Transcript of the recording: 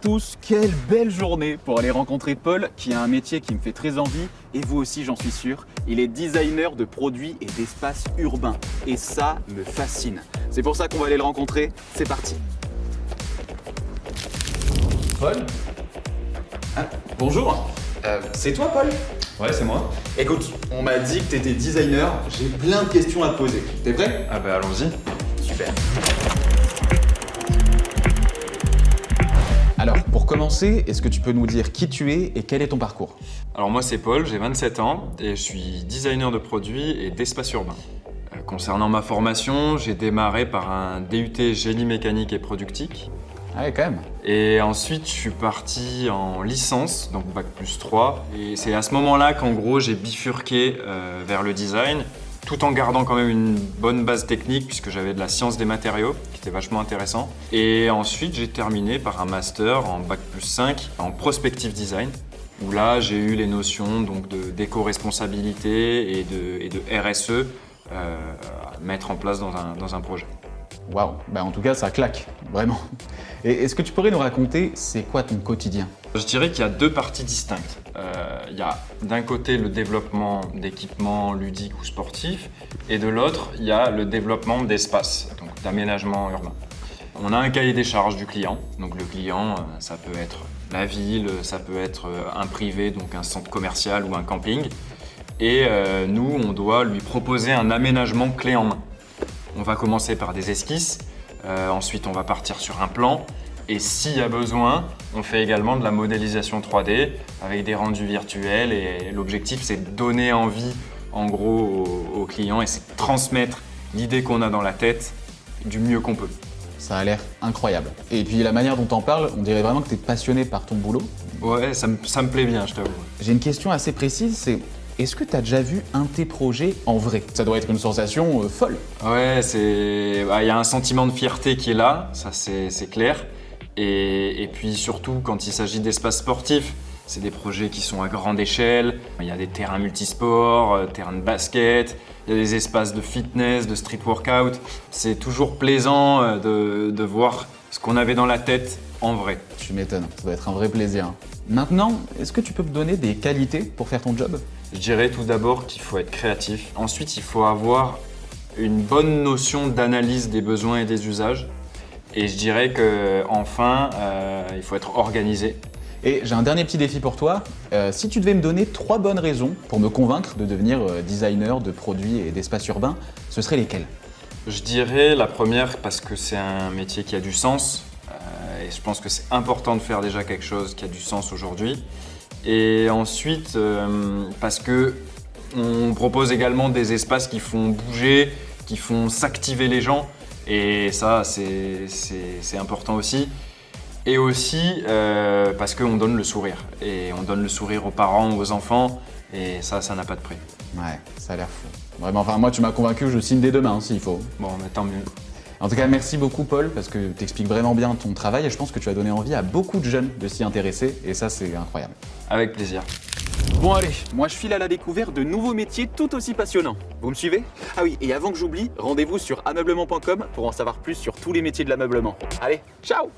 tous, quelle belle journée pour aller rencontrer Paul qui a un métier qui me fait très envie et vous aussi j'en suis sûr. Il est designer de produits et d'espaces urbains et ça me fascine. C'est pour ça qu'on va aller le rencontrer, c'est parti. Paul ? Bonjour, c'est toi Paul ? Ouais, c'est moi. Écoute, on m'a dit que t'étais designer, j'ai plein de questions à te poser. T'es prêt ? Ah bah allons-y. Super. Alors, pour commencer, est-ce que tu peux nous dire qui tu es et quel est ton parcours ? Alors moi c'est Paul, j'ai 27 ans et je suis designer de produits et d'espaces urbains. Concernant ma formation, j'ai démarré par un DUT génie mécanique et productique. Ah ouais, quand même. Et ensuite je suis parti en licence, donc Bac+3. Et c'est à ce moment-là qu'en gros j'ai bifurqué vers le design, tout en gardant quand même une bonne base technique puisque j'avais de la science des matériaux, qui était vachement intéressant. Et ensuite j'ai terminé par un master en Bac+5 en prospective design, où là j'ai eu les notions donc d'éco-responsabilité et de RSE à mettre en place dans un projet. Waouh, bah en tout cas ça claque, vraiment. Et est-ce que tu pourrais nous raconter c'est quoi ton quotidien ? Je dirais qu'il y a deux parties distinctes. Il y a d'un côté le développement d'équipements ludiques ou sportifs et de l'autre il y a le développement d'espaces, donc d'aménagement urbain. On a un cahier des charges du client, donc le client ça peut être la ville, ça peut être un privé, donc un centre commercial ou un camping. Et nous on doit lui proposer un aménagement clé en main. On va commencer par des esquisses, ensuite on va partir sur un plan et s'il y a besoin, on fait également de la modélisation 3D avec des rendus virtuels et l'objectif c'est de donner envie en gros aux clients et c'est de transmettre l'idée qu'on a dans la tête du mieux qu'on peut. Ça a l'air incroyable. Et puis la manière dont t'en parles, on dirait vraiment que t'es passionné par ton boulot. Ouais, ça me plaît bien, je t'avoue. J'ai une question assez précise, c'est est-ce que t'as déjà vu un de tes projets en vrai ? Ça doit être une sensation folle. Ouais, il y a un sentiment de fierté qui est là, ça c'est clair. Et puis surtout, quand il s'agit d'espaces sportifs, c'est des projets qui sont à grande échelle. Il y a des terrains multisports, terrains de basket, il y a des espaces de fitness, de street workout. C'est toujours plaisant de voir ce qu'on avait dans la tête en vrai. Tu m'étonnes, ça doit être un vrai plaisir. Maintenant, est-ce que tu peux me donner des qualités pour faire ton job ? Je dirais tout d'abord qu'il faut être créatif. Ensuite, il faut avoir une bonne notion d'analyse des besoins et des usages. Et je dirais qu'enfin, il faut être organisé. Et j'ai un dernier petit défi pour toi. Si tu devais me donner 3 bonnes raisons pour me convaincre de devenir designer de produits et d'espaces urbains, ce seraient lesquelles ? Je dirais la première parce que c'est un métier qui a du sens. Et je pense que c'est important de faire déjà quelque chose qui a du sens aujourd'hui. Et ensuite, parce que on propose également des espaces qui font bouger, qui font s'activer les gens. Et ça, c'est important aussi. Et aussi parce qu'on donne le sourire. Et on donne le sourire aux parents, aux enfants. Et ça n'a pas de prix. Ouais, ça a l'air fou. Vraiment, enfin moi tu m'as convaincu, je signe dès demain s'il faut. Bon, mais tant mieux. En tout cas, merci beaucoup Paul, parce que tu expliques vraiment bien ton travail et je pense que tu as donné envie à beaucoup de jeunes de s'y intéresser et ça c'est incroyable. Avec plaisir. Bon allez, moi je file à la découverte de nouveaux métiers tout aussi passionnants. Vous me suivez ? Ah oui, et avant que j'oublie, rendez-vous sur ameublement.com pour en savoir plus sur tous les métiers de l'ameublement. Allez, ciao !